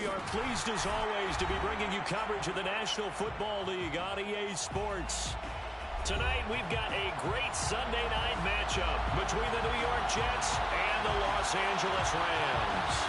we are pleased as always to be bringing you coverage of the National Football League on EA Sports. Tonight we've got a great Sunday night matchup between the New York Jets and the Los Angeles Rams.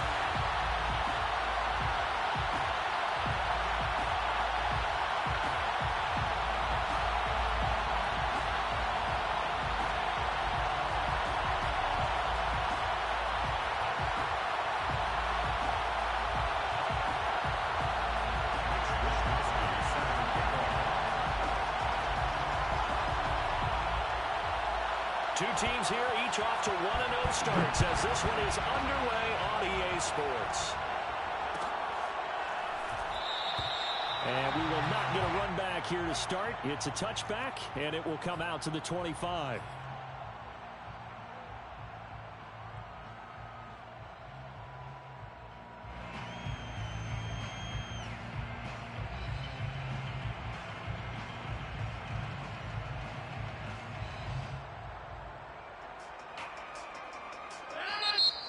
Two teams here, each off to 1-0 starts as this one is underway on EA Sports. And we will not get a run back here to start. It's a touchback, and it will come out to the 25.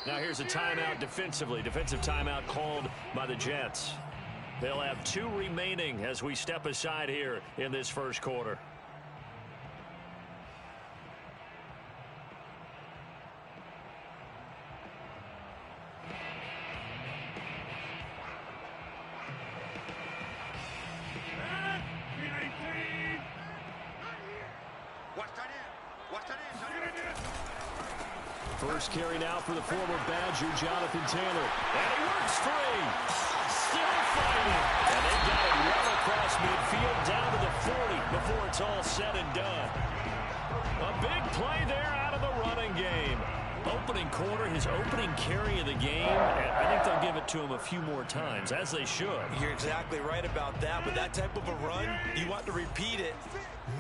Now here's a timeout defensively. Defensive timeout called by the Jets. They'll have 2 remaining as we step aside here in this first quarter. First carry now for the former Badger, Jonathan Taylor. And he works free. Still fighting. And they got it well across midfield down to the 40 before it's all said and done. A big play there out of the running game. Opening quarter, his opening carry of the game. And I think they'll give it to him a few more times, as they should. You're exactly right about that. With that type of a run, you want to repeat it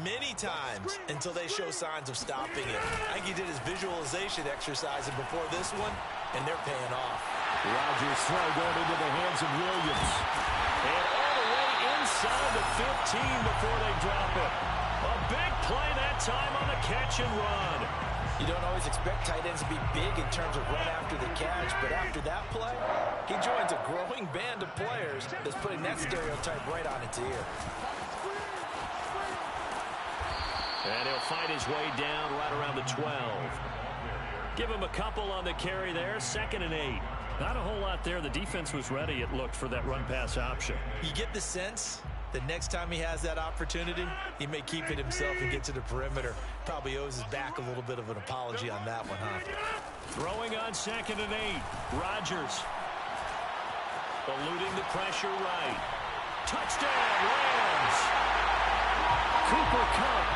many times until they show signs of stopping it. I think he did his visualization exercise before this one, and they're paying off. Rodgers' throw going into the hands of Williams. And all the way inside the 15 before they drop it. A big play that time on the catch and run. You don't always expect tight ends to be big in terms of run after the catch, but after that play, he joins a growing band of players that's putting that stereotype right on its ear. And he'll fight his way down right around the 12. Give him a couple on the carry there, 2nd and 8. Not a whole lot there. The defense was ready, it looked, for that run-pass option. You get the sense that next time he has that opportunity, he may keep it himself and get to the perimeter. Probably owes his back a little bit of an apology on that one, huh? Throwing on 2nd and 8. Rodgers. Eluding the pressure right. Touchdown, Rams. Cooper Kupp,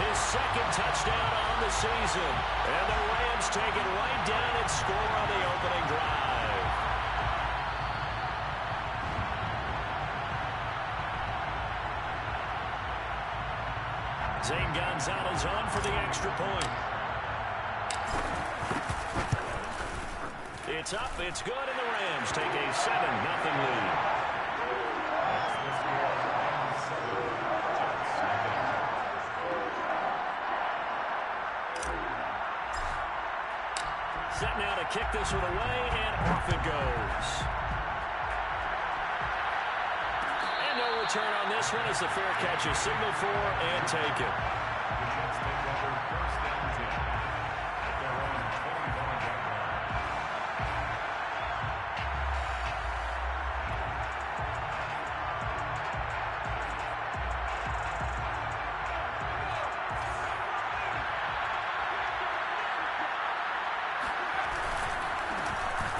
his 2nd touchdown on the season. And the Rams take it right down and score on the opening drive. Zane Gonzalez on for the extra point. It's up, it's good, and the Rams take a 7-0 lead. Set now to kick this one away, and off it goes. And no return on this one as the fair catch is signaled for and taken.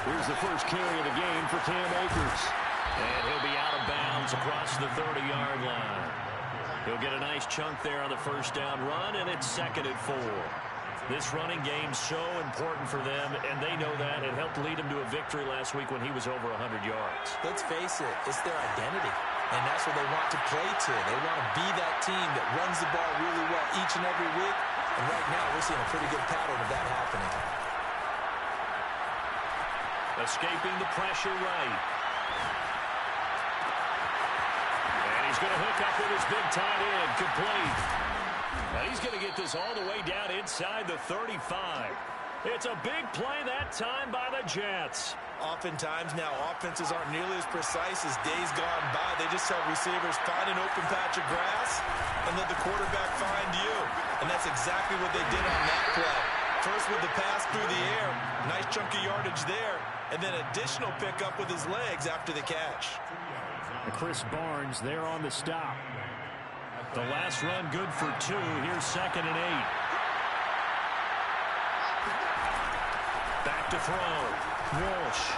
Here's the first carry of the game for Cam Akers. And he'll be out of bounds across the 30-yard line. He'll get a nice chunk there on the first down run, and it's 2nd and 4. This running game's so important for them, and they know that. It helped lead him to a victory last week when he was over 100 yards. Let's face it, it's their identity, and that's what they want to play to. They want to be that team that runs the ball really well each and every week, and right now we're seeing a pretty good pattern of that happening. Escaping the pressure right. And he's going to hook up with his big tight end, complete. Now he's going to get this all the way down inside the 35. It's a big play that time by the Jets. Oftentimes now, offenses aren't nearly as precise as days gone by. They just tell receivers, find an open patch of grass and let the quarterback find you. And that's exactly what they did on that play. First with the pass through the air, nice chunk of yardage there, and then additional pickup with his legs after the catch. Chris Barnes there on the stop. The last run good for 2. Here's 2nd and 8. Back to throw. Walsh.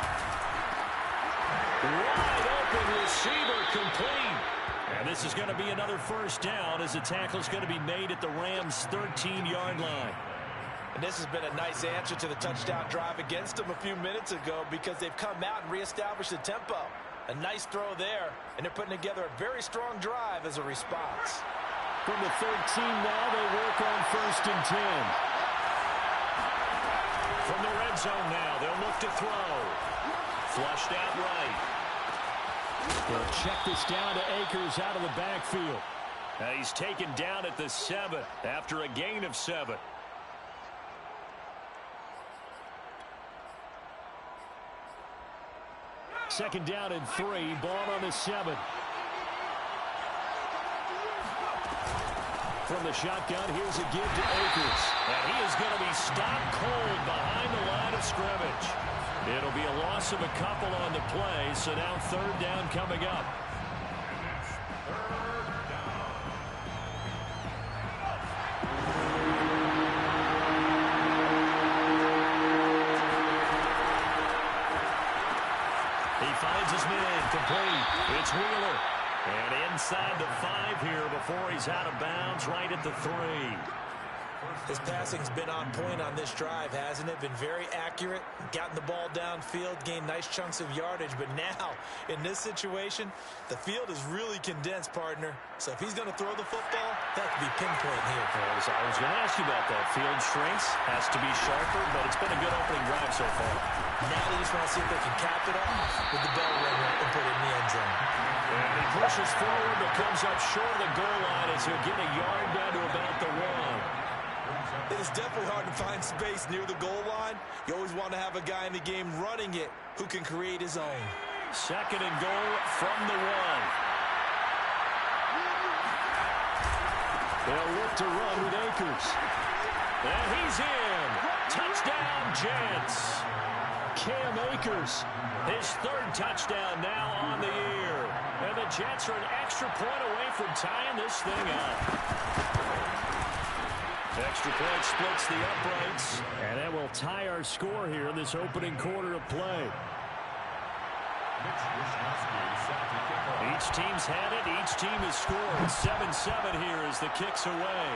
Wide open receiver complete. And this is going to be another first down as the tackle is going to be made at the Rams' 13-yard line. And this has been a nice answer to the touchdown drive against them a few minutes ago because they've come out and reestablished the tempo. A nice throw there, and they're putting together a very strong drive as a response. From the 13 now, they work on 1st and 10. From the red zone now, they'll look to throw. Flushed out right. They'll check this down to Akers out of the backfield. He's taken down at the 7 after a gain of 7. Second down and 3. Ball on the 7. From the shotgun, here's a give to Akers. And he is going to be stopped cold behind the line of scrimmage. It'll be a loss of a couple on the play, so now 3rd down coming up. He finds his man complete. It's Wheeler. And inside the 5 here before he's out of bounds, right at the 3. His passing's been on point on this drive, hasn't it? Been very accurate, gotten the ball downfield, gained nice chunks of yardage. But now, in this situation, the field is really condensed, partner. So if he's going to throw the football, that could be pinpoint here. I was going to ask you about that. Field shrinks, has to be sharper, but it's been a good opening drive so far. Now they just want to see if they can cap it off with the bell ringer and put it in the end zone. And he pushes forward, but comes up short of the goal line as he'll get a yard down to about the 1. It is definitely hard to find space near the goal line. You always want to have a guy in the game running it who can create his own. 2nd and goal from the 1. They'll look to run with Akers. And he's in. Touchdown, Jets. Cam Akers, his 3rd touchdown now on the year. And the Jets are an extra point away from tying this thing up. Extra point splits the uprights. And that will tie our score here in this opening quarter of play. Each team's had it. Each team has scored. 7-7 here as the kick's away.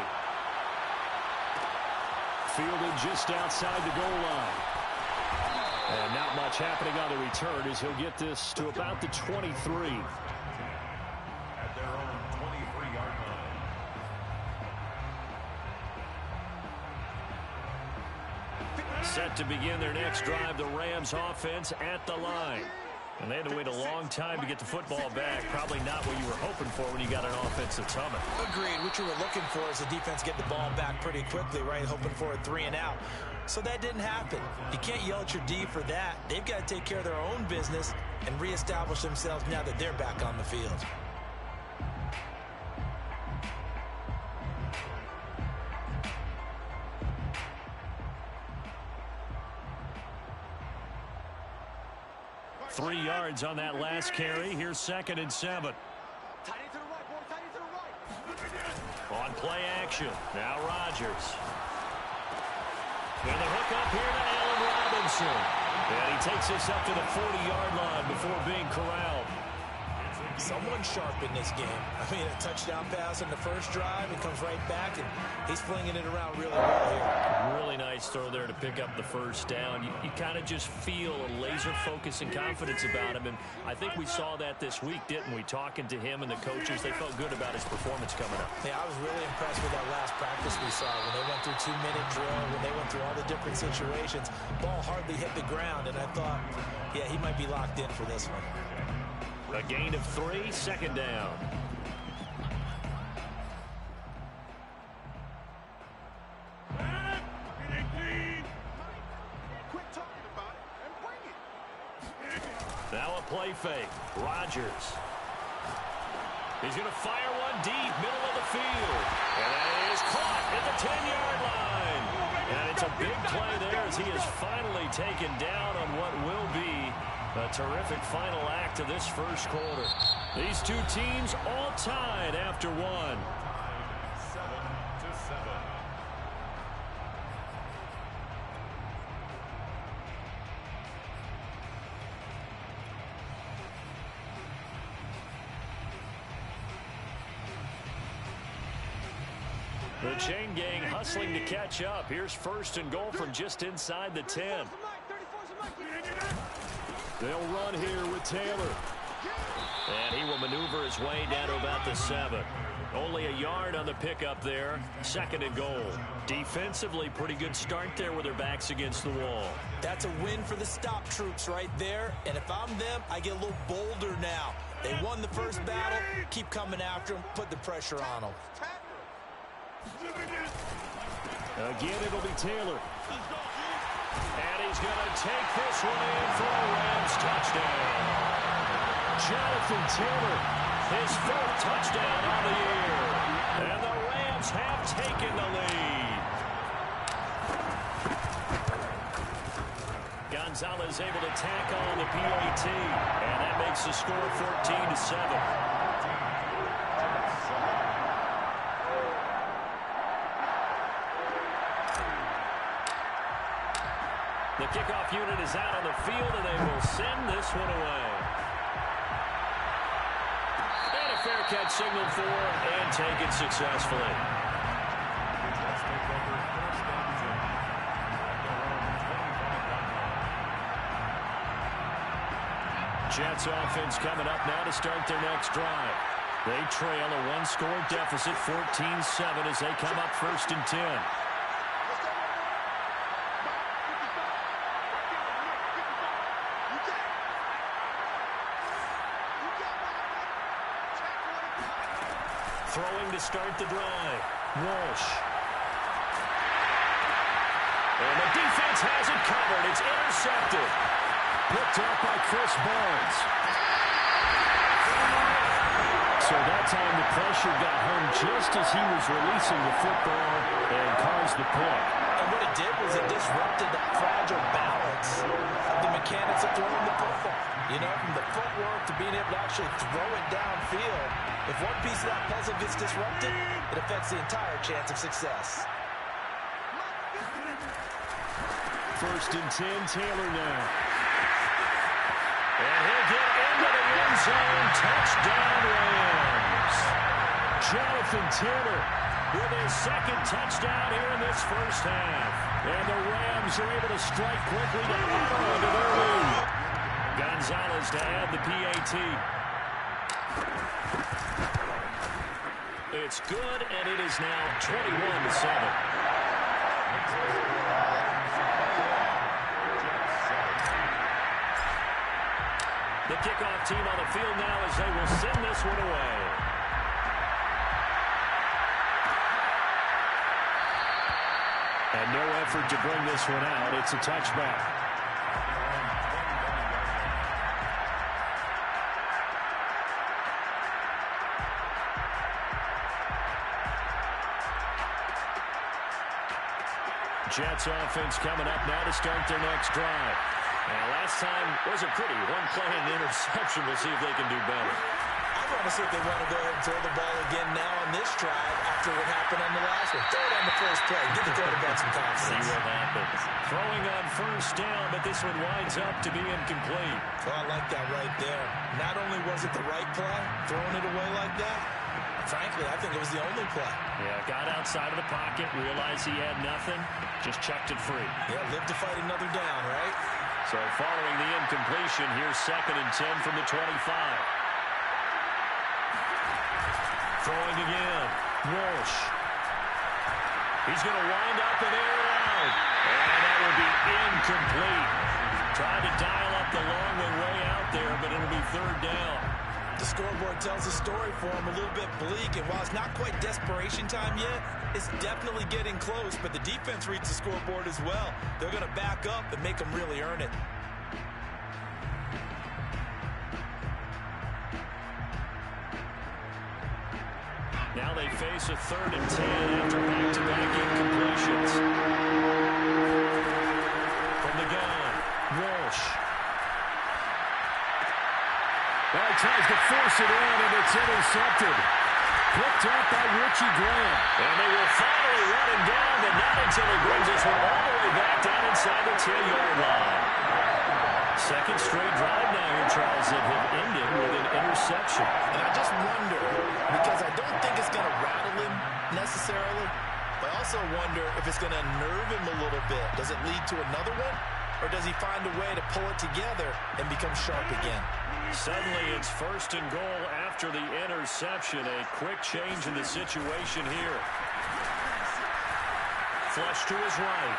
Fielded just outside the goal line. And not much happening on the return as he'll get this to about the 23. At their own 23-yard line. Set to begin their next drive, the Rams offense at the line. And they had to wait a long time to get the football back. Probably not what you were hoping for when you got an offense that's humming. Agreed. What you were looking for is the defense get the ball back pretty quickly, right? Hoping for a 3 and out. So that didn't happen. You can't yell at your D for that. They've got to take care of their own business and reestablish themselves now that they're back on the field. Three yards on that last carry. Here's 2nd and 7. On play action. Now Rodgers. And the hook up here to Allen Robinson. And he takes us up to the 40-yard line before being corralled. Someone sharp in this game. I mean, a touchdown pass on the first drive. It comes right back, and he's flinging it around really well here. Really nice throw there to pick up the first down. You kind of just feel a laser focus and confidence about him, and I think we saw that this week, didn't we? Talking to him and the coaches, they felt good about his performance coming up. Yeah, I was really impressed with that last practice we saw when they went through 2-minute drill, when they went through all the different situations. Ball hardly hit the ground, and I thought, yeah, he might be locked in for this one. A gain of 3, 2nd down. play fake. Rodgers. He's going to fire one deep, middle of the field. And it is caught at the 10-yard line. And it's a big play there as he is finally taken down on what will be a terrific final act of this first quarter. These two teams all tied after one. 7-7. The chain gang hustling to catch up. Here's first and goal from just inside the 10. They'll run here with Taylor. And he will maneuver his way down to about the 7. Only a yard on the pickup there. Second and goal. Defensively, pretty good start there with their backs against the wall. That's a win for the stop troops right there. And if I'm them, I get a little bolder now. They won the first battle. Keep coming after them. Put the pressure on them. Again, it'll be Taylor. And he's going to take this one in for a Rams touchdown. Jonathan Taylor, his fourth touchdown on the year. And the Rams have taken the lead. Gonzalez able to tack on the PAT. And that makes the score 14-7. The kickoff unit is out on the field, and they will send this one away. And a fair catch signaled for and taken successfully. Jets offense coming up now to start their next drive. They trail a one-score deficit, 14-7, as they come up first and 10. Throwing to start the drive. Walsh. And the defense has it covered. It's intercepted. Picked up by Chris Barnes. So that time the pressure got home just as he was releasing the football and caused the pick. And what it did was it disrupted the fragile balance of the mechanics of throwing the football. You know, from the footwork to being able to actually throw it downfield. If one piece of that puzzle gets disrupted, it affects the entire chance of success. First and 10, Taylor now. And he'll get into the end zone. Touchdown, Rams. Jonathan Taylor with his second touchdown here in this first half. And the Rams are able to strike quickly to add on to their lead. Gonzalez to add the PAT. It's good, and it is now 21-7. The kickoff team on the field now as they will send this one away. And no effort to bring this one out. It's a touchback. Jets offense coming up now to start their next drive. And last time was a pretty one-play and interception. We'll see if they can do better. I want to see if they want to go ahead and throw the ball again now on this drive after what happened on the last one. Throw it on the first play. Give the quarterback some confidence. See what happens. Throwing on first down, but this one winds up to be incomplete. Well, I like that right there. Not only was it the right play, throwing it away like that, frankly, I think it was the only play. Yeah, got outside of the pocket, realized he had nothing, just chucked it free. Yeah, live to fight another down, right? So following the incompletion, here's second and 10 from the 25. Throwing again. Walsh. He's going to wind up and air it out. And that will be incomplete. Tried to dial up the long way out there, but it'll be third down. The scoreboard tells a story for him, a little bit bleak, and while it's not quite desperation time yet, it's definitely getting close, but the defense reads the scoreboard as well. They're going to back up and make them really earn it. Now they face a 3rd and 10 after back-to-back incompletions. From the gun, Walsh. Well, he tries to force it in, and it's intercepted. Picked up by Richie Graham. And they will finally run him down, but not until he brings this one all the way back down inside the 10-yard line. Second straight drive now here, Charles, that have ended with an interception. And I just wonder, because I don't think it's going to rattle him necessarily, but I also wonder if it's going to nerve him a little bit. Does it lead to another one? Or does he find a way to pull it together and become sharp again? Suddenly it's 1st and goal after the interception. A quick change in the situation here. Flush to his right.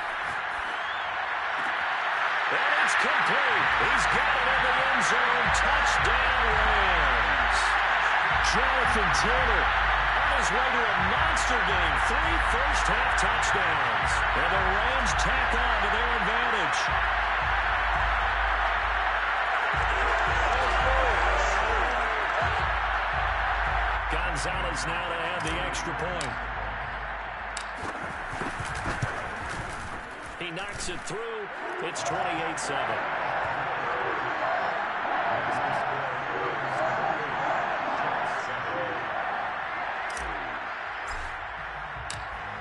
And it's complete. He's got it in the end zone. Touchdown, Rams. Jonathan Taylor on his way to a monster game. 3 first-half touchdowns. And the Rams tack on to their advantage. Gonzalez now to add the extra point. He knocks it through. It's 28-7.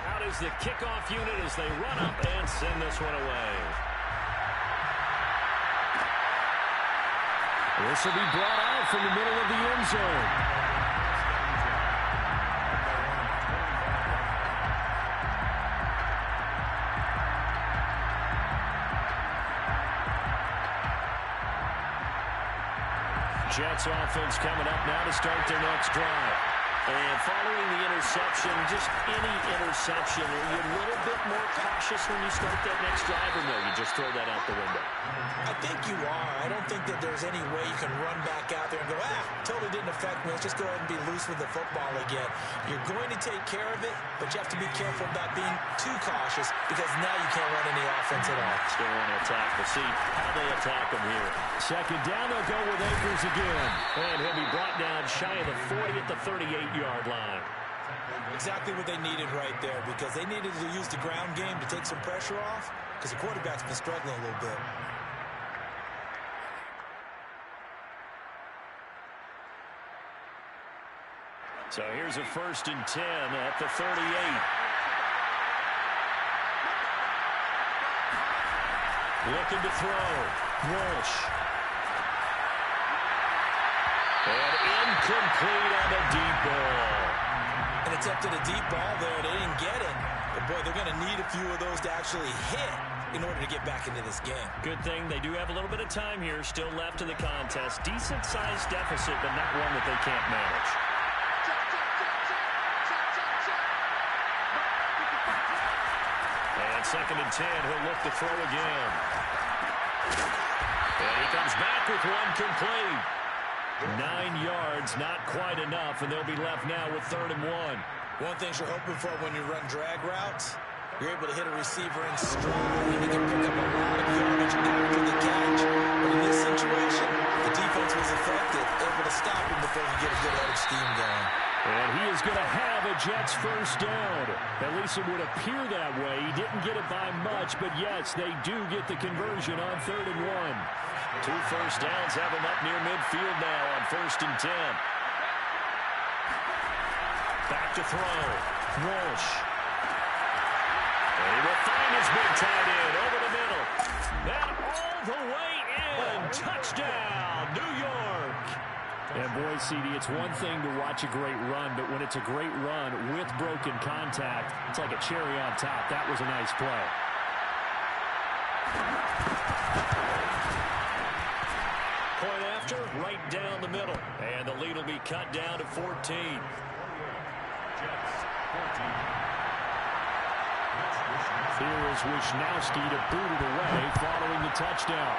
Out is the kickoff unit as they run up and send this one away. This will be brought out from the middle of the end zone. Jets offense coming up now to start their next drive. And following the interception, just any interception, are you a little bit more cautious when you start that next drive, or no, you just throw that out the window? I think you are. I don't think that there's any way you can run back out there and go, totally didn't affect me. Let's just go ahead and be loose with the football again. You're going to take care of it, but you have to be careful about being too cautious because now you can't run any offense at all. Still want to attack. We'll see how they attack them here. Second down, they'll go with Akers again. And he'll be brought down shy of the 40 at the 38-yard line. Exactly what they needed right there because they needed to use the ground game to take some pressure off because the quarterback's been struggling a little bit. So here's a 1st and 10 at the 38. Looking to throw. Walsh. And incomplete on the deep ball. And attempted a deep ball there. They didn't get it. But, boy, they're going to need a few of those to actually hit in order to get back into this game. Good thing they do have a little bit of time here still left in the contest. Decent-sized deficit, but not one that they can't manage. And 2nd and 10, he'll look to throw again. And he comes back with one complete. 9 yards, not quite enough, and they'll be left now with 3rd and 1. One thing you're hoping for when you run drag routes, you're able to hit a receiver in stride, and you can pick up a lot of yardage after the catch. But in this situation, the defense was effective, able to stop him before you get a good head of steam going. And he is going to have a Jets first down. At least it would appear that way. He didn't get it by much, but yes, they do get the conversion on 3rd and 1. 2 first downs have him up near midfield now on 1st and 10. Back to throw. Walsh. And he will find his big tight end over the middle. And all the way in. Touchdown, New York. And boy, CD, it's one thing to watch a great run, but when it's a great run with broken contact, it's like a cherry on top. That was a nice play. Point after, right down the middle. And the lead will be cut down to 14. Here is Wisnowski to boot it away following the touchdown.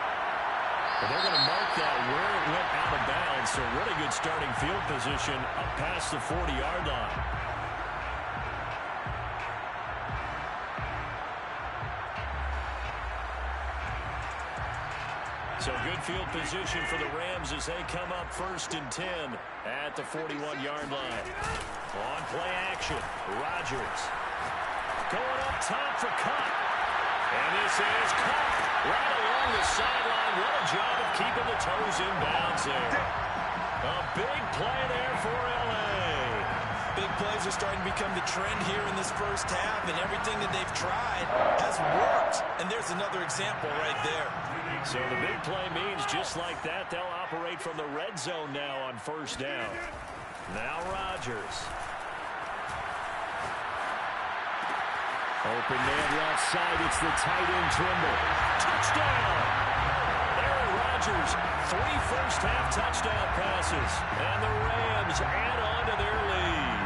But they're going to mark that where it went out of bounds, so really good starting field position up past the 40-yard line. So good good field position for the Rams as they come up 1st and 10 at the 41-yard line. On play action, Rodgers going up top for Cup. And this is Cup right along the sideline. What a job of keeping the toes in bounds there. A big play there for L.A. Big plays are starting to become the trend here in this first half, and everything that they've tried has worked. And there's another example right there. So the big play means just like that, they'll operate from the red zone now on 1st down. Now Rodgers. Open man left side. It's the tight end Trimble. Touchdown! Aaron Rodgers, 3 first-half touchdown passes. And the Rams add on to their lead.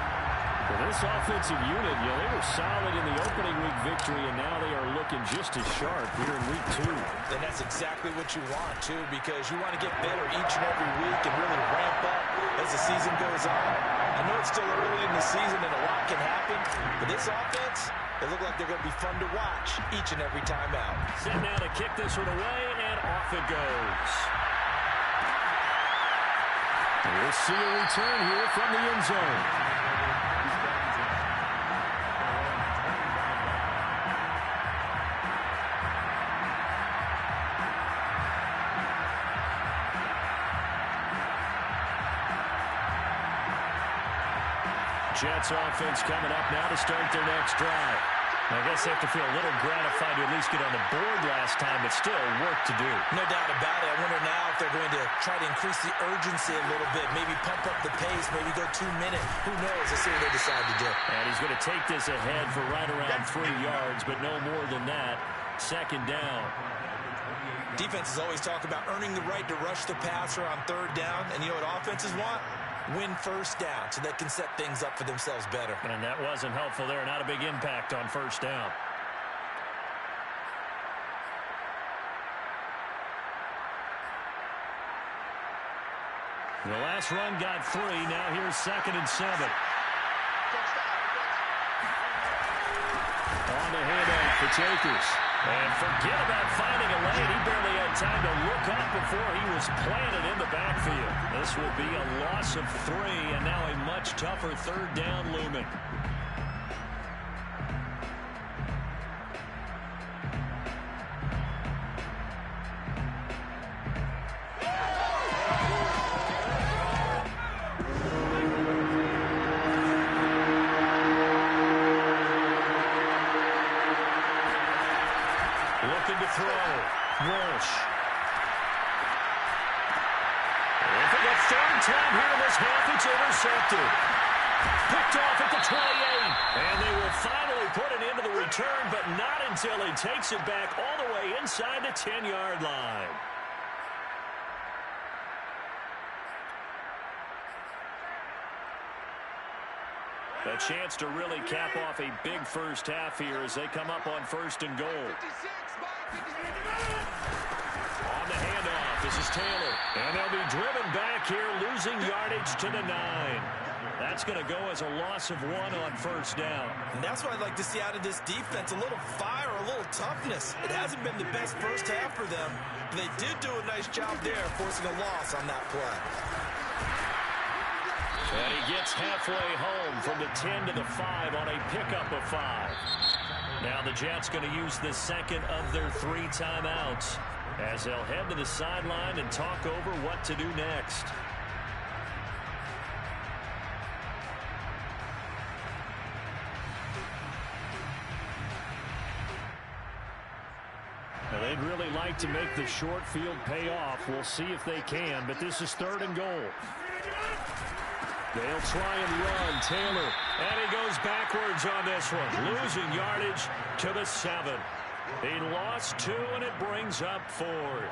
Well, this offensive unit, they were solid in the opening week victory, and now they are looking just as sharp here in week 2. And that's exactly what you want, too, because you want to get better each and every week and really ramp up as the season goes on. I know it's still early in the season and a lot can happen, but this offense, they look like they're going to be fun to watch each and every time out. Set now to kick this one away, and off it goes. We'll see a return here from the end zone. Jets offense coming up now to start their next drive. I guess they have to feel a little gratified to at least get on the board last time, but still work to do. No doubt about it. I wonder now if they're going to try to increase the urgency a little bit, maybe pump up the pace, maybe go 2 minutes. Who knows? Let's see what they decide to do. And he's going to take this ahead for right around 3 yards, but no more than that. 2nd down. Defenses always talk about earning the right to rush the passer on 3rd down, and you know what offenses want? Win 1st down so they can set things up for themselves better. And that wasn't helpful there. Not a big impact on 1st down. The last run got 3. Now here's 2nd and 7. On the handoff for Takers. And forget about finding a lane. He barely had time to look up before he was planted in the backfield. This will be a loss of 3, and now a much tougher 3rd down looming. Looking to throw. Walsh. And for the 3rd time here in this half, it's intercepted. Picked off at the 28. And they will finally put an end to the return, but not until he takes it back all the way inside the 10-yard line. A chance to really cap off a big first half here as they come up on 1st and goal. On the handoff, this is Taylor. And they'll be driven back here, losing yardage to the 9. That's going to go as a loss of 1 on 1st down. And that's what I'd like to see out of this defense, a little fire, a little toughness. It hasn't been the best first half for them, but they did do a nice job there, forcing a loss on that play. And he gets halfway home from the 10 to the 5 on a pickup of 5. Now the Jets going to use the 2nd of their 3 timeouts as they'll head to the sideline and talk over what to do next. Now they'd really like to make the short field pay off. We'll see if they can, but this is 3rd and goal. They'll try and run. Taylor, and he goes backwards on this one. Losing yardage to the 7. He lost 2, and it brings up 4th.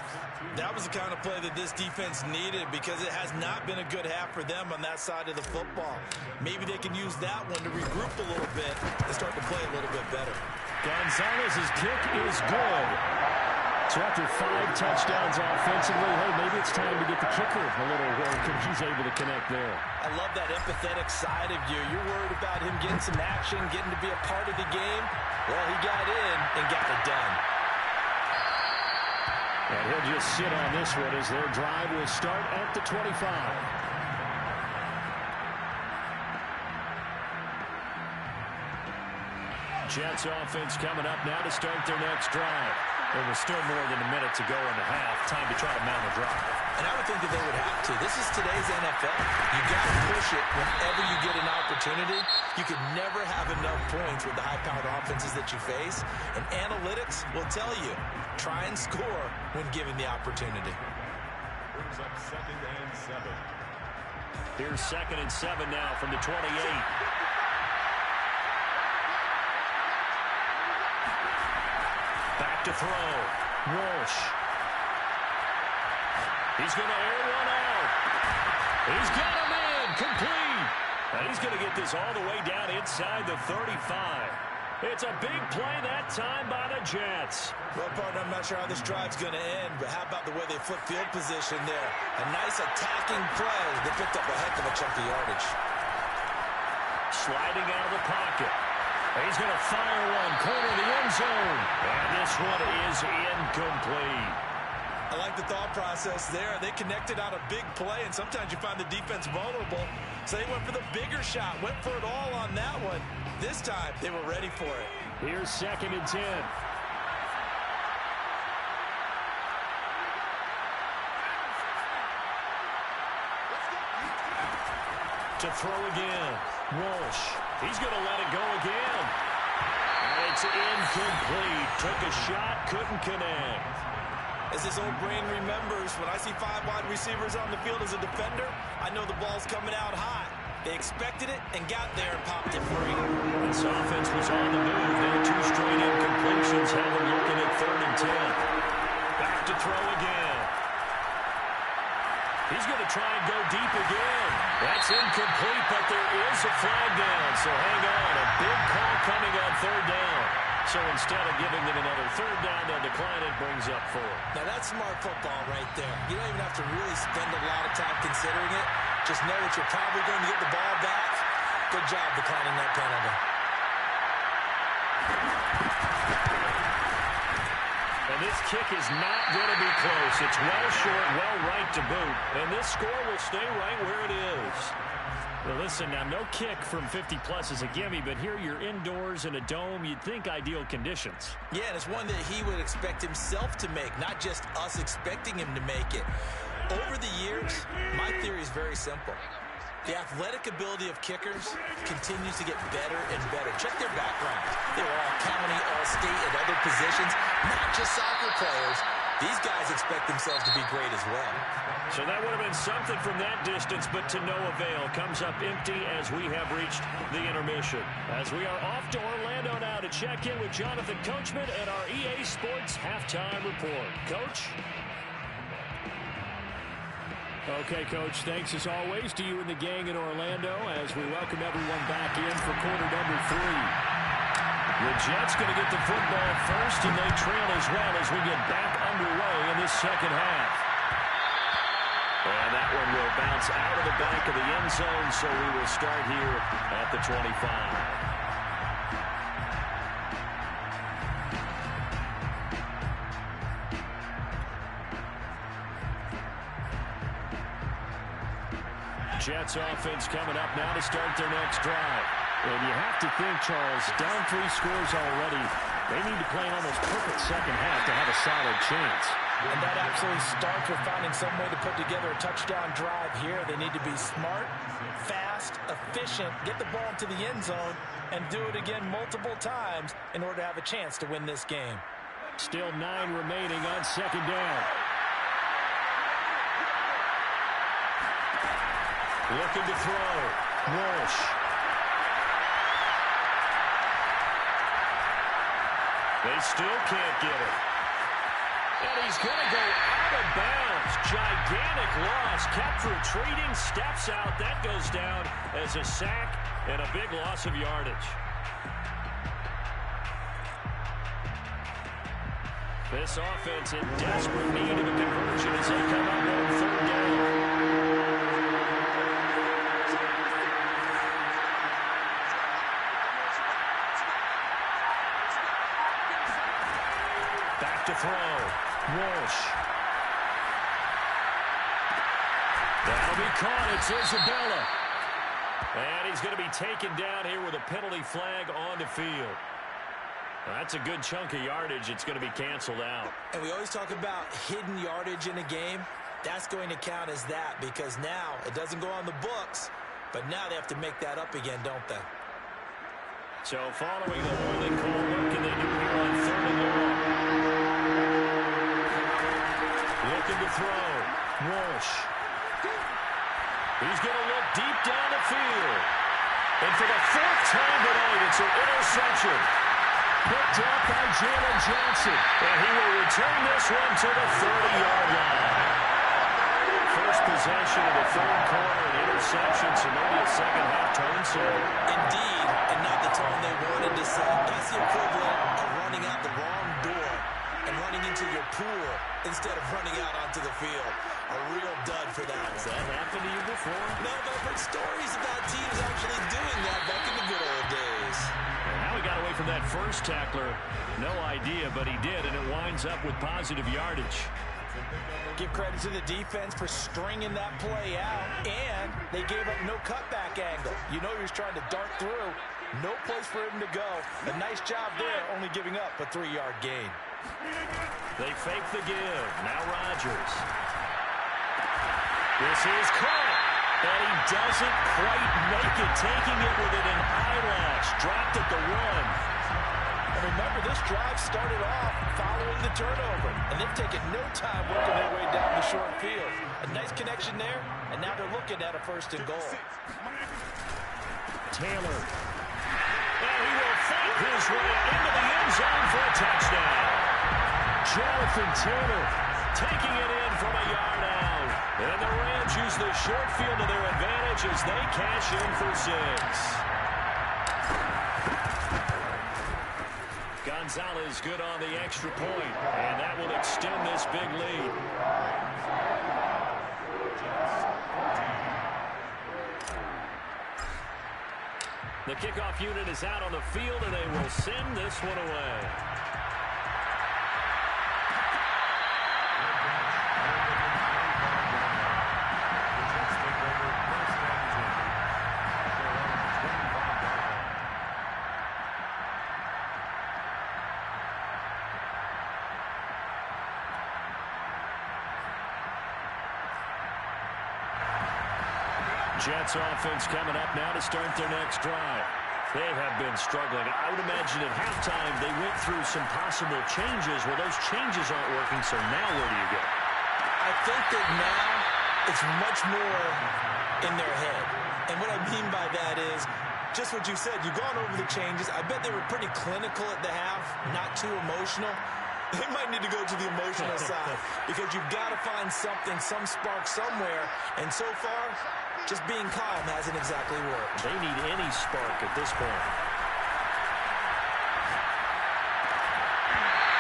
That was the kind of play that this defense needed because it has not been a good half for them on that side of the football. Maybe they can use that one to regroup a little bit and start to play a little bit better. Gonzalez's kick is good. So after 5 touchdowns offensively, hey, maybe it's time to get the kicker a little work, and he's able to connect there. I love that empathetic side of you. You're worried about him getting some action, getting to be a part of the game. Well, he got in and got it done. And he'll just sit on this one as their drive will start at the 25. Jets offense coming up now to start their next drive. There was still more than a minute to go in the half. Time to try to mount a drive. And I would think that they would have to. This is today's NFL. You got to push it whenever you get an opportunity. You can never have enough points with the high-powered offenses that you face. And analytics will tell you, try and score when given the opportunity. Brings up 2nd and 7. Here's 2nd and 7 now from the 28. Back to throw. Walsh. He's going to air one out. He's got him in. Complete. And he's going to get this all the way down inside the 35. It's a big play that time by the Jets. Well, partner, I'm not sure how this drive's going to end, but how about the way they flip field position there? A nice attacking play. They picked up a heck of a chunk of yardage. Sliding out of the pocket. He's going to fire one, corner of the end zone. And this one is incomplete. I like the thought process there. They connected on a big play, and sometimes you find the defense vulnerable. So they went for the bigger shot, went for it all on that one. This time, they were ready for it. Here's 2nd and 10. To throw again. Walsh. He's going to let it go again. And it's incomplete. Took a shot, couldn't connect. As this old brain remembers, when I see 5 wide receivers on the field as a defender, I know the ball's coming out hot. They expected it and got there and popped it free. This offense was on the move. There 2 straight incompletions have them looking at 3rd and 10. Back to throw again. He's going to try and go deep again. That's incomplete, but there is a flag down. So hang on. A big call coming on 3rd down. So instead of giving them another 3rd down, they'll decline it, brings up 4. Now that's smart football right there. You don't even have to really spend a lot of time considering it. Just know that you're probably going to get the ball back. Good job declining that penalty. And this kick is not going to be close. It's well short, well right to boot. And this score will stay right where it is. Well, listen, now no kick from 50-plus is a gimme, but here you're indoors in a dome. You'd think ideal conditions. Yeah, and it's one that he would expect himself to make, not just us expecting him to make it. Over the years, my theory is very simple. The athletic ability of kickers continues to get better and better. Check their backgrounds. They were all county, all state, and other positions, not just soccer players. These guys expect themselves to be great as well. So that would have been something from that distance, but to no avail. Comes up empty as we have reached the intermission. As we are off to Orlando now to check in with Jonathan Coachman and our EA Sports Halftime Report. Coach? Okay, Coach, thanks as always to you and the gang in Orlando as we welcome everyone back in for quarter number 3. The Jets going to get the football first, and they trail as well as we get back underway in this second half. And that one will bounce out of the back of the end zone, so we will start here at the 25. Jets offense coming up now to start their next drive. And you have to think, Charles, down 3 scores already. They need to play an almost perfect second half to have a solid chance. And that absolutely starts with finding some way to put together a touchdown drive here. They need to be smart, fast, efficient, get the ball into the end zone, and do it again multiple times in order to have a chance to win this game. Still 9 remaining on second down. Looking to throw. Walsh. They still can't get it. And he's going to go out of bounds. Gigantic loss. Kept retreating. Steps out. That goes down as a sack and a big loss of yardage. This offense in desperate need of a conversion as they come up on 3rd down. To throw. Walsh. That'll be caught. It's Isabella. And he's going to be taken down here with a penalty flag on the field. That's a good chunk of yardage. It's going to be canceled out. And we always talk about hidden yardage in a game. That's going to count as that because now it doesn't go on the books, but now they have to make that up again, don't they? So following the holding call, what can they do here on 3rd and long? Looking to throw. Walsh. He's going to look deep down the field. And for the 4th time tonight, it's an interception. Picked up by Jalen Johnson. And he will return this one to the 30-yard line. First possession of the 3rd quarter, an interception, so maybe a second-half tone setter. Indeed, and not the tone they wanted to set. That's the equivalent of running out the wrong door and running into your pool instead of running out onto the field. A real dud for that. Has that happened to you before? No, but I've heard stories about teams actually doing that back in the good old days. Now he got away from that first tackler. No idea, but he did, and it winds up with positive yardage. Give credit to the defense for stringing that play out, and they gave up no cutback angle. You know he was trying to dart through. No place for him to go. A nice job there, only giving up a 3-yard gain. They fake the give. Now Rodgers. This is caught, and he doesn't quite make it, taking it within an eyelash. Dropped at the 1. And remember, this drive started off following the turnover, and they've taken no time working their way down the short field. A nice connection there, and now they're looking at a 1st and goal. Taylor. And he will fight his way into the end zone for a touchdown. Jonathan Taylor taking it in from a yard out. And the Rams use the short field to their advantage as they cash in for 6. Gonzalez good on the extra point, and that will extend this big lead. The kickoff unit is out on the field, and they will send this one away. Jets offense coming up now to start their next drive. They have been struggling. I would imagine at halftime they went through some possible changes. Well, those changes aren't working, so now where do you go? I think that now it's much more in their head. And what I mean by that is just what you said. You've gone over the changes. I bet they were pretty clinical at the half, not too emotional. They might need to go to the emotional side because you've got to find something, some spark somewhere. And so far, just being calm hasn't exactly worked. They need any spark at this point.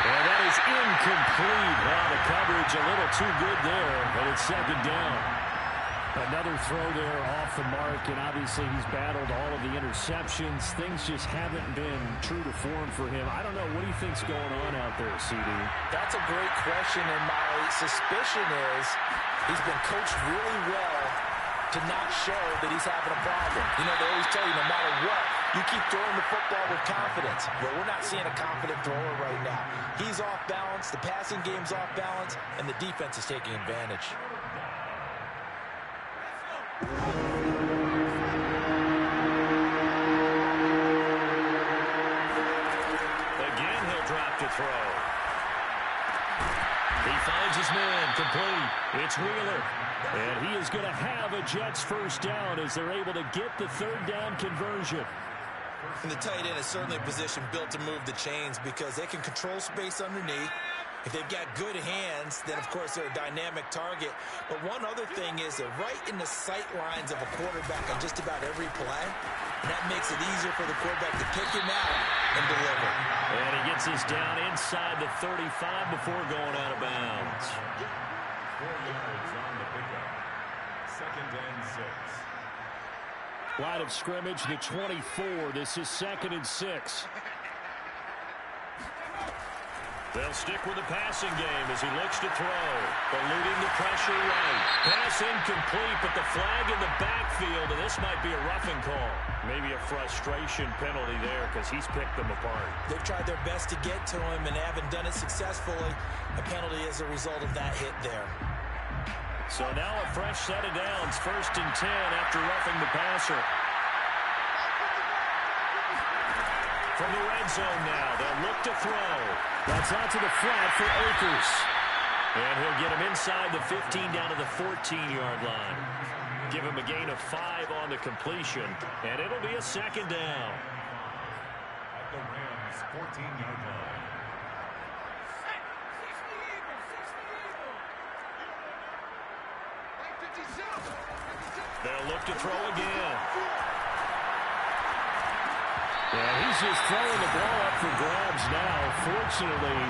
Well, that is incomplete. Wow, the coverage a little too good there, and it's 2nd down. Another throw there off the mark, and obviously he's battled all of the interceptions. Things just haven't been true to form for him. I don't know. What do you think's going on out there, CD? That's a great question, and my suspicion is he's been coached really well to not show that he's having a problem. You know, they always tell you no matter what, you keep throwing the football with confidence. Well, we're not seeing a confident thrower right now. He's off balance, the passing game's off balance, and the defense is taking advantage. Again, he'll drop to throw. He finds his man complete. It's Wheeler. And he is going to have a Jets 1st down as they're able to get the 3rd down conversion. And the tight end is certainly a position built to move the chains because they can control space underneath. If they've got good hands, then, of course, they're a dynamic target. But one other thing is they're right in the sight lines of a quarterback on just about every play. And that makes it easier for the quarterback to pick him out and deliver. And he gets us down inside the 35 before going out of bounds. 4 yards on the pickup. 2nd and 6. Line of scrimmage, the 24. This is 2nd and 6. They'll stick with the passing game as he looks to throw. Eluding the pressure right. Pass incomplete, but the flag in the backfield, and this might be a roughing call. Maybe a frustration penalty there because he's picked them apart. They've tried their best to get to him and haven't done it successfully. A penalty as a result of that hit there. So now a fresh set of downs. 1st and 10 after roughing the passer. From the red zone now, they'll look to throw. That's out to the flat for Akers. And he'll get him inside the 15 down to the 14-yard line. Give him a gain of 5 on the completion, and it'll be a 2nd down. At the Rams' 14-yard line. They'll look to throw again. Yeah, he's just throwing the ball up for grabs now. Fortunately,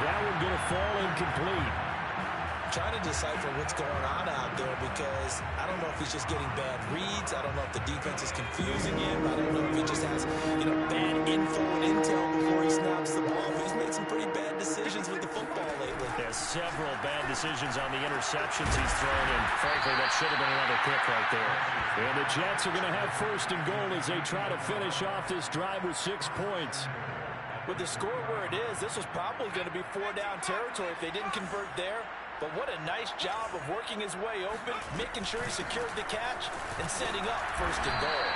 that one going to fall incomplete. Trying to decipher what's going on out there because I don't know if he's just getting bad reads. I don't know if the defense is confusing him. I don't know if he just has, bad info and intel before he snaps the ball. But he's made some pretty bad decisions with the football lately. There's several bad decisions on the interceptions he's thrown, and frankly, that should have been another pick right there. And the Jets are going to have 1st and goal as they try to finish off this drive with 6 points. With the score where it is, this was probably going to be 4-down territory if they didn't convert there. But what a nice job of working his way open, making sure he secured the catch, and setting up 1st and goal.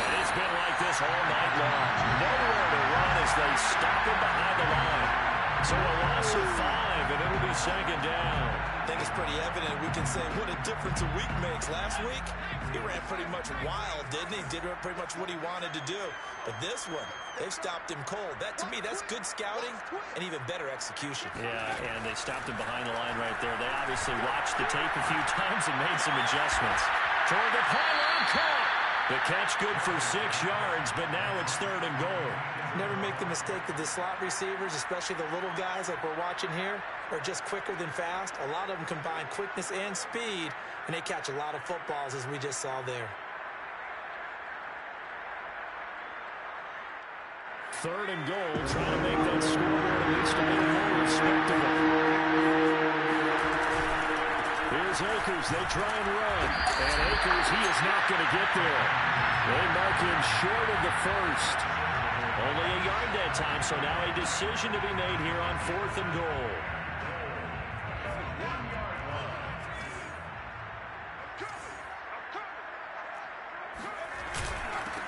And it's been like this all night long. Nowhere to run as they stop him behind the line. So a loss of 5, and it'll be 2nd down. I think it's pretty evident. We can say what a difference a week makes. Last week, he ran pretty much wild, didn't he? Did pretty much what he wanted to do. But this one, they've stopped him cold. That, to me, that's good scouting and even better execution. Yeah, and they stopped him behind the line right there. They obviously watched the tape a few times and made some adjustments. Toward the pylon, caught. The catch good for 6 yards, but now it's 3rd and goal. Never make the mistake that the slot receivers, especially the little guys like we're watching here, are just quicker than fast. A lot of them combine quickness and speed, and they catch a lot of footballs, as we just saw there. 3rd and goal, trying to make that score at least a little more respectable. Here's Akers. They try and run. And Akers, he is not going to get there. They mark him short of the 1st. Only a yard that time, so now a decision to be made here on 4th and goal.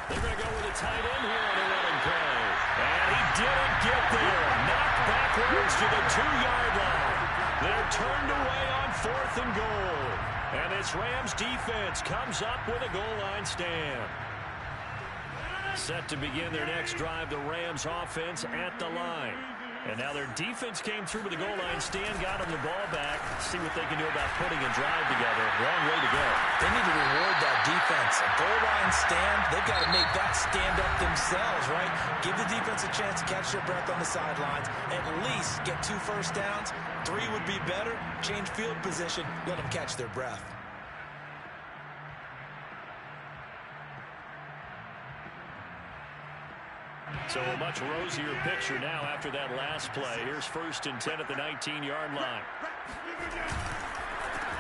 They're going to go with a tight end here on a running play. And he didn't get there. Knocked backwards to the 2-yard line. They're turned away on 4th and goal. And this Rams defense comes up with a goal line stand. Set to begin their next drive, the Rams offense at the line. And now their defense came through with the goal line stand, got them the ball back. See what they can do about putting a drive together. Long way to go. They need to reward that defense. A goal line stand, they've got to make that stand up themselves, right? Give the defense a chance to catch their breath on the sidelines. At least get 2 first downs. 3 would be better. Change field position. Let them catch their breath. So a much rosier picture now after that last play. Here's 1st and 10 at the 19-yard line.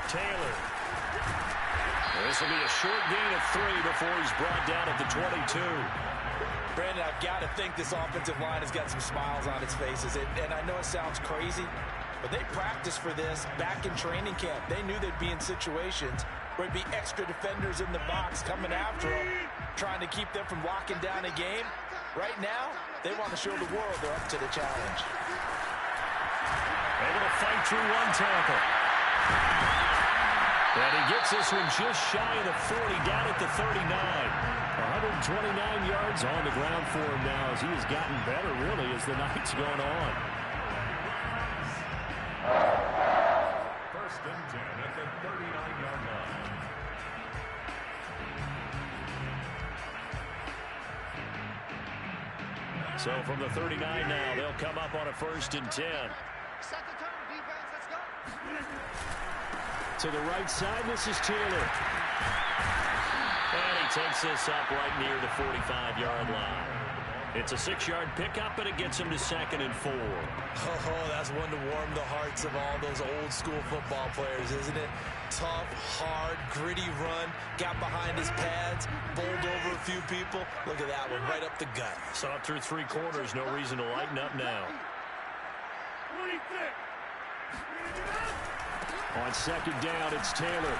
Taylor. This will be a short gain of 3 before he's brought down at the 22. Brandon, I've got to think this offensive line has got some smiles on its faces. And I know it sounds crazy, but they practiced for this back in training camp. They knew they'd be in situations where it'd be extra defenders in the box coming after them, trying to keep them from locking down a game. Right now, they want to show the world they're up to the challenge. Able to fight through 1 tackle. And he gets this one just shy of the 40, down at the 39. 129 yards on the ground for him now as he has gotten better, really, as the night's gone on. 1st and 10 at the 39-yard line. So from the 39 now, they'll come up on a 1st and 10. Set the tone, defense. Let's go. To the right side, this is Taylor. And he takes this up right near the 45-yard line. It's a 6-yard pickup, and it gets him to 2nd and 4. Oh, that's one to warm the hearts of all those old-school football players, isn't it? Tough, hard, gritty run. Got behind his pads, bowled over a few people. Look at that one, right up the gut. Saw it through 3 quarters. No reason to lighten up now. On 2nd down, it's Taylor.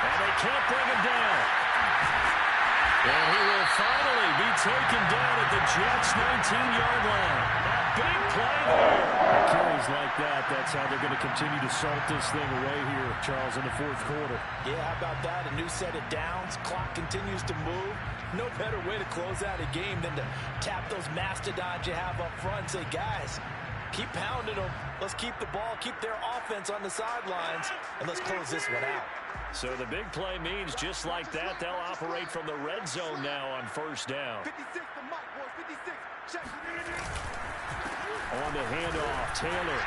And they can't bring him down. And he will finally be taken down at the Jets' 19-yard line. A big play there. With carries like that, that's how they're going to continue to salt this thing away here, Charles, in the 4th quarter. Yeah, how about that? A new set of downs. Clock continues to move. No better way to close out a game than to tap those mastodons you have up front and say, guys, keep pounding them. Let's keep the ball, keep their offense on the sidelines, and let's close this one out. So the big play means just like that, they'll operate from the red zone now on 1st down. 56, the mic, boys, 56. Check. On the handoff, Taylor.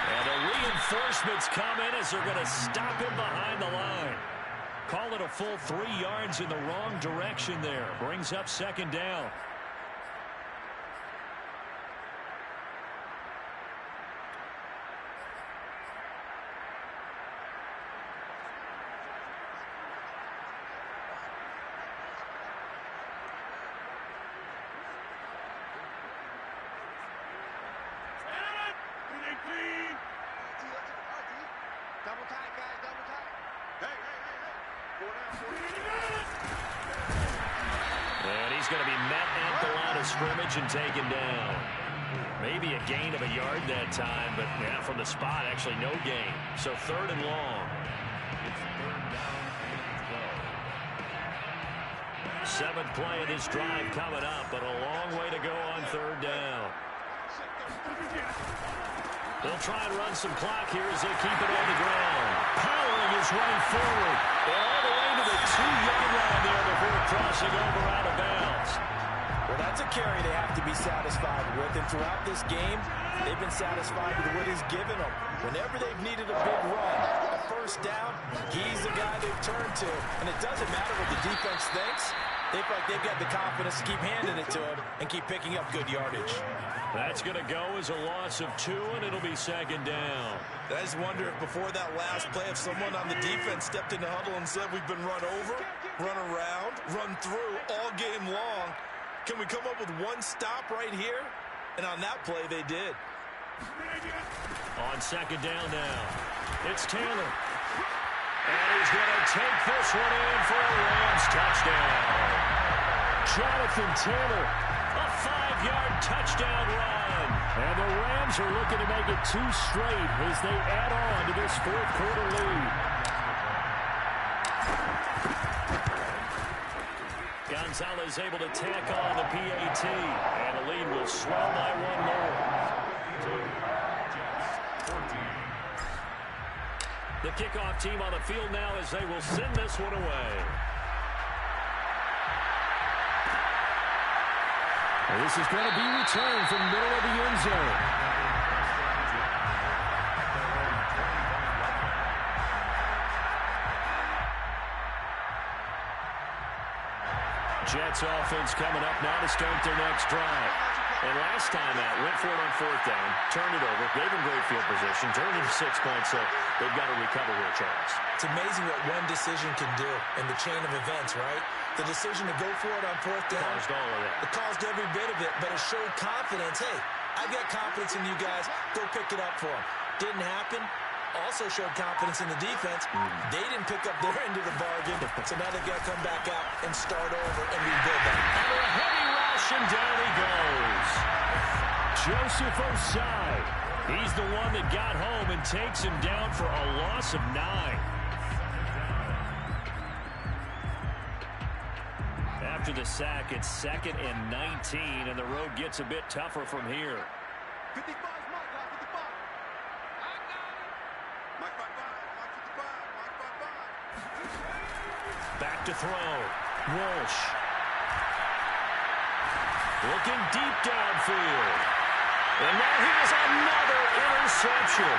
And the reinforcements come in as they're going to stop him behind the line. Call it a full 3 yards in the wrong direction there. Brings up 2nd down. Double tight, guys, double tight. Hey. 4 down. And he's going to be met at the line of scrimmage and taken down. Maybe a gain of a yard that time, but yeah, from the spot, actually no gain. So 3rd and long. It's 3rd down and 12. 7th play of this drive coming up, but a long way to go on 3rd down. They'll try and run some clock here as they keep it on the ground. Powering his way forward. All the way to the 2-yard line there before crossing over out of bounds. Well, that's a carry they have to be satisfied with. And throughout this game, they've been satisfied with what he's given them. Whenever they've needed a big run, a 1st down, he's the guy they've turned to. And it doesn't matter what the defense thinks. They feel like they've got the confidence to keep handing it to him and keep picking up good yardage. That's going to go as a loss of 2, and it'll be 2nd down. I just wonder if before that last play, if someone on the defense stepped in the huddle and said, we've been run over, run around, run through all game long. Can we come up with one stop right here? And on that play, they did. On 2nd down now, it's Taylor. And he's going to take this one in for a Rams touchdown. Jonathan Taylor, a 5-yard touchdown run. And the Rams are looking to make it 2 straight as they add on to this 4th quarter lead. Gonzalez able to tack on the PAT, and the lead will swell by 1 more. The kickoff team on the field now as they will send this one away. And this is going to be returned from middle of the end zone. Jets offense coming up now to start their next drive. And last time out, went for it on 4th down, turned it over, gave them great field position, turned it to 6 points, so they've got to recover here, Charles. It's amazing what one decision can do in the chain of events, right? The decision to go for it on 4th down. Caused all of that. It caused every bit of it, but it showed confidence. Hey, I've got confidence in you guys. Go pick it up for them. Didn't happen. Also showed confidence in the defense. They didn't pick up their end of the bargain, so now they've got to come back out and start over and rebuild that. Under a heavy rush, and down he goes. Joseph Osai. He's the one that got home and takes him down for a loss of 9. After the sack, it's 2nd and 19, and the road gets a bit tougher from here. 55 is Mike, guys, 55. I got it. Mike 55, Mike 55, Mike 55. Back to throw. Walsh. Looking deep downfield. And now here's another interception.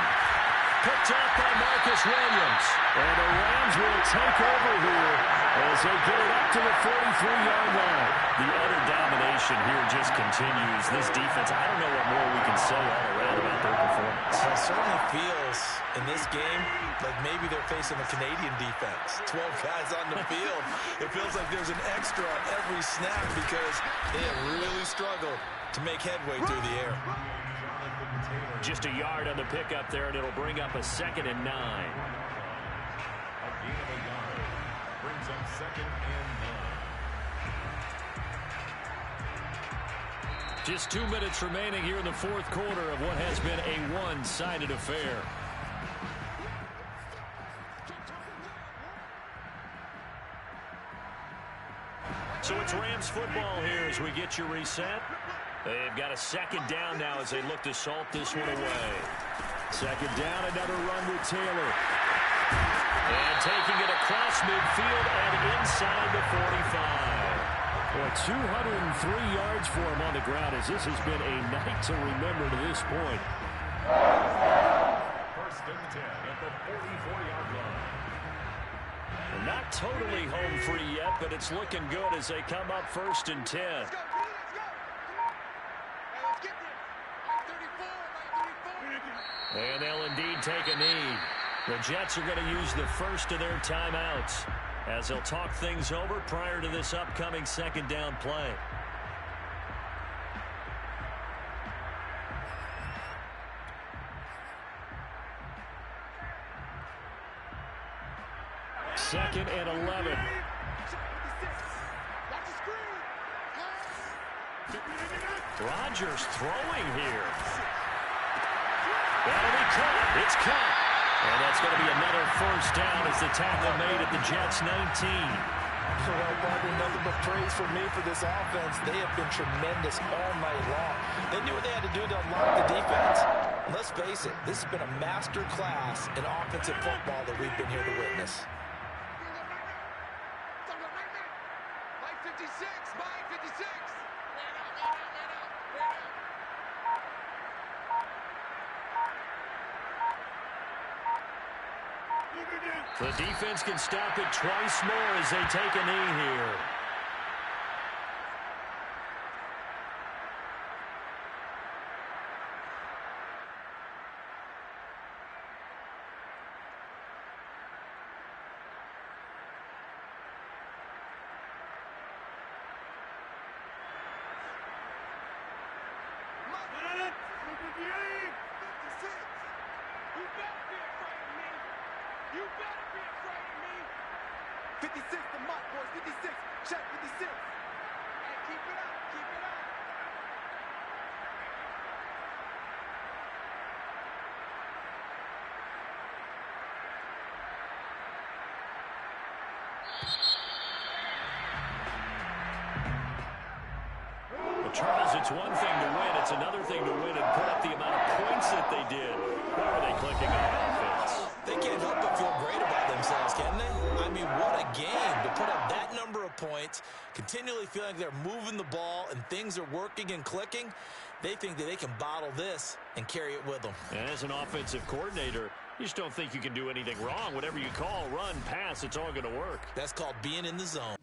Picked up by Marcus Williams. And the Rams will take over here as they get it up to the 43-yard line. The utter domination here just continues. This defense, I don't know what more we can say all around about their performance. It certainly feels in this game like maybe they're facing a Canadian defense. 12 guys on the field. It feels like there's an extra on every snap because they have really struggled to make headway through the air. Just a yard on the pickup there, and it'll bring up a 2nd and 9. A gain of a yard brings up 2nd and 9. Just 2 minutes remaining here in the fourth quarter of what has been a one-sided affair. So it's Rams football here as we get you reset. They've got a 2nd down now as they look to salt this one away. 2nd down, another run with Taylor. And taking it across midfield and inside the 45. Well, 203 yards for him on the ground as this has been a night to remember to this point. 1st and 10 at the 44-yard line. They're not totally home free yet, but it's looking good as they come up 1st and 10. Let's go. Hey, let's get this. 34. And they'll indeed take a knee. The Jets are going to use the first of their timeouts as they'll talk things over prior to this upcoming 2nd down play. Second and 11. Watch the screen. Rodgers throwing here. That'll be caught. It's caught. And that's going to be another 1st down as the tackle made at the Jets' 19. Well, Bobby, nothing but praise for me for this offense. They have been tremendous all night long. They knew what they had to do to unlock the defense. And let's face it, this has been a master class in offensive football that we've been here to witness. Mike 56. Mike 56. The defense can stop it twice more as they take a knee here. You better be afraid of me. You better be afraid of me. 56 the mark, boys. 56. Check 56. Hey, keep it up. Keep it up. Well, Charles, it's one thing to win. It's another thing to win and put up the amount of points that they did. Where are they clicking on offense? They can't help but feel great about themselves, can they? I mean, what a game to put up that number of points, continually feeling like they're moving the ball and things are working and clicking. They think that they can bottle this and carry it with them. And as an offensive coordinator, you just don't think you can do anything wrong. Whatever you call, run, pass, it's all going to work. That's called being in the zone.